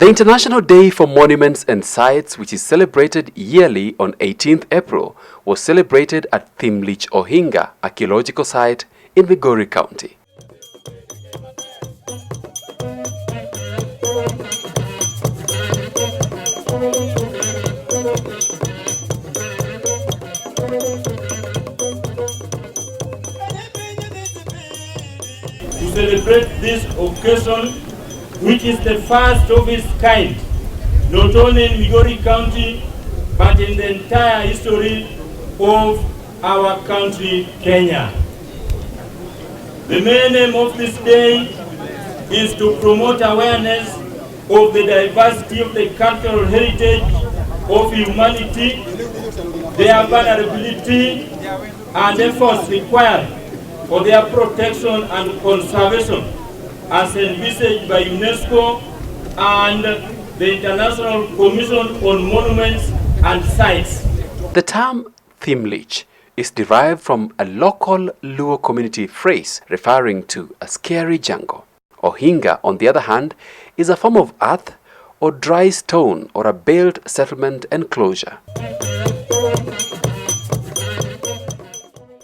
The International Day for Monuments and Sites, which is celebrated yearly on 18th April, was celebrated at Thimlich Ohigla archaeological site in Migori County. To celebrate this occasion, which is the first of its kind, not only in Migori County, but in the entire history of our country, Kenya. The main aim of this day is to promote awareness of the diversity of the cultural heritage of humanity, their vulnerability, and efforts required for their protection and conservation, as envisaged by UNESCO and the International Commission on Monuments and Sites. The term Thimlich is derived from a local Luo community phrase referring to a scary jungle. Ohigla, on the other hand, is a form of earth or dry stone or a built settlement enclosure.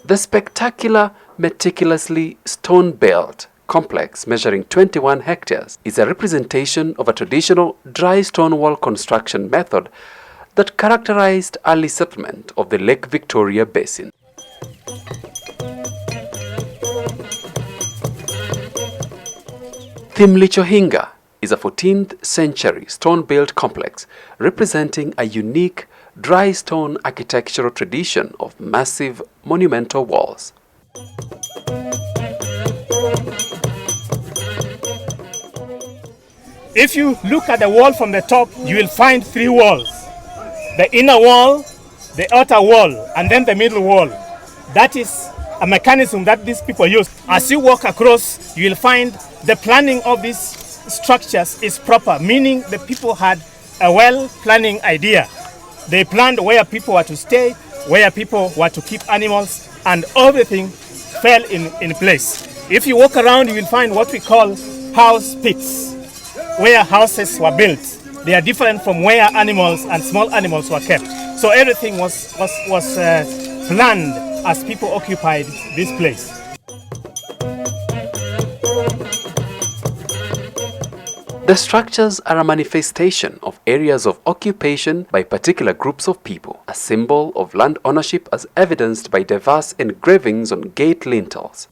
The spectacular, meticulously stone-built complex measuring 21 hectares is a representation of a traditional dry stone wall construction method that characterized early settlement of the Lake Victoria Basin. Thimlich Ohigla is a 14th century stone-built complex representing a unique dry stone architectural tradition of massive monumental walls. If you look at the wall from the top, you will find three walls. The inner wall, the outer wall, and then the middle wall. That is a mechanism that these people use. As you walk across, you will find the planning of these structures is proper, meaning the people had a well-planning idea. They planned where people were to stay, where people were to keep animals, and everything fell in place. If you walk around, you will find what we call house pits, where houses were built. They are different from where animals and small animals were kept. So everything was planned as people occupied this place. The structures are a manifestation of areas of occupation by particular groups of people, a symbol of land ownership as evidenced by diverse engravings on gate lintels.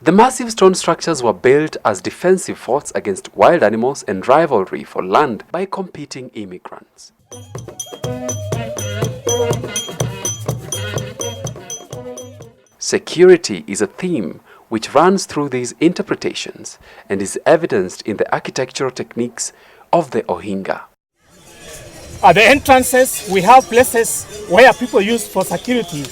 The massive stone structures were built as defensive forts against wild animals and rivalry for land by competing immigrants. Security is a theme which runs through these interpretations and is evidenced in the architectural techniques of the Ohigla. At the entrances, we have places where people use for security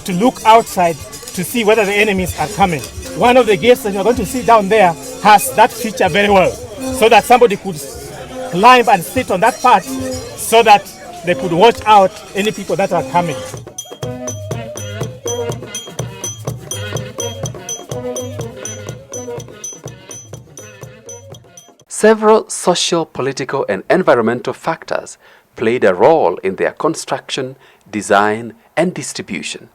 to look outside to see whether the enemies are coming. One of the gates that you're going to see down there has that feature very well, so that somebody could climb and sit on that part so that they could watch out any people that are coming. Several social, political, and environmental factors played a role in their construction, design, and distribution.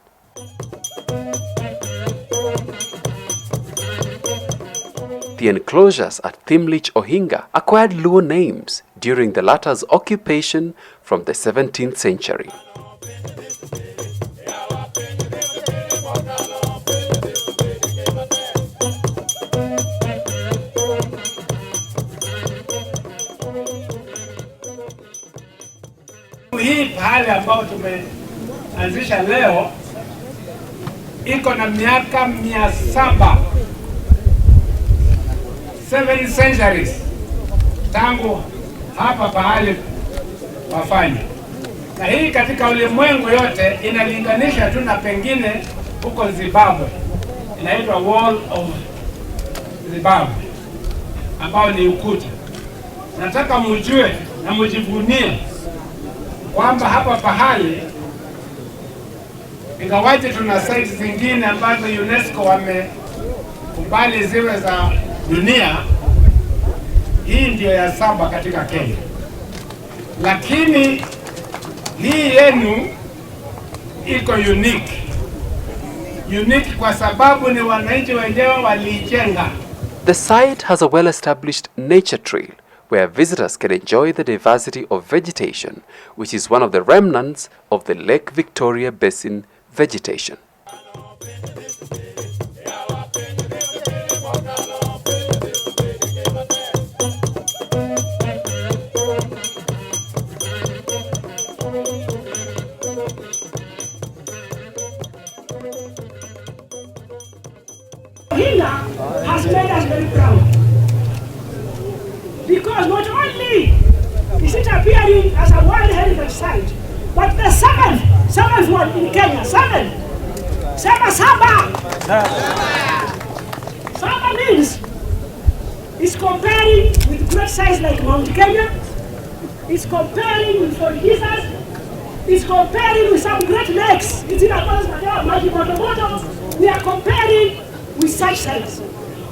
The enclosures at Thimlich Ohigla acquired Luo names during the latter's occupation from the 17th century. Hii pahali ambao tumeanzisha leo iko na miaka 700, 7 centuries tangu hapa pahali wafanya, na hii katika ulimwengu yote inalinganisha tu na pengine huko Zimbabwe inaitwa Wall of Zimbabwe ambao ni ukuta. Nataka mjue na mjivunie kwamba hapa pahali, ingawaje tuna sites zingine ambazo UNESCO bali ziwe za dunia. Hii ndio ya 7 katika Kenya, lakini hii yenu iko unique kwa sababu ni wananchi wenyewe waliijenga. The site has a well-established nature trail where visitors can enjoy the diversity of vegetation, which is one of the remnants of the Lake Victoria Basin vegetation. Ohigla has made us very proud, because not only is it appearing as a World Heritage Site, but the seventh one in Kenya. Saba means it's comparing with great size like Mount Kenya, it's comparing with Fort Jesus, it's comparing with some great lakes. It's in a we are comparing with such sites.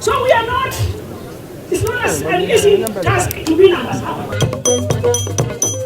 So we are not, it's not an easy task to be number 7.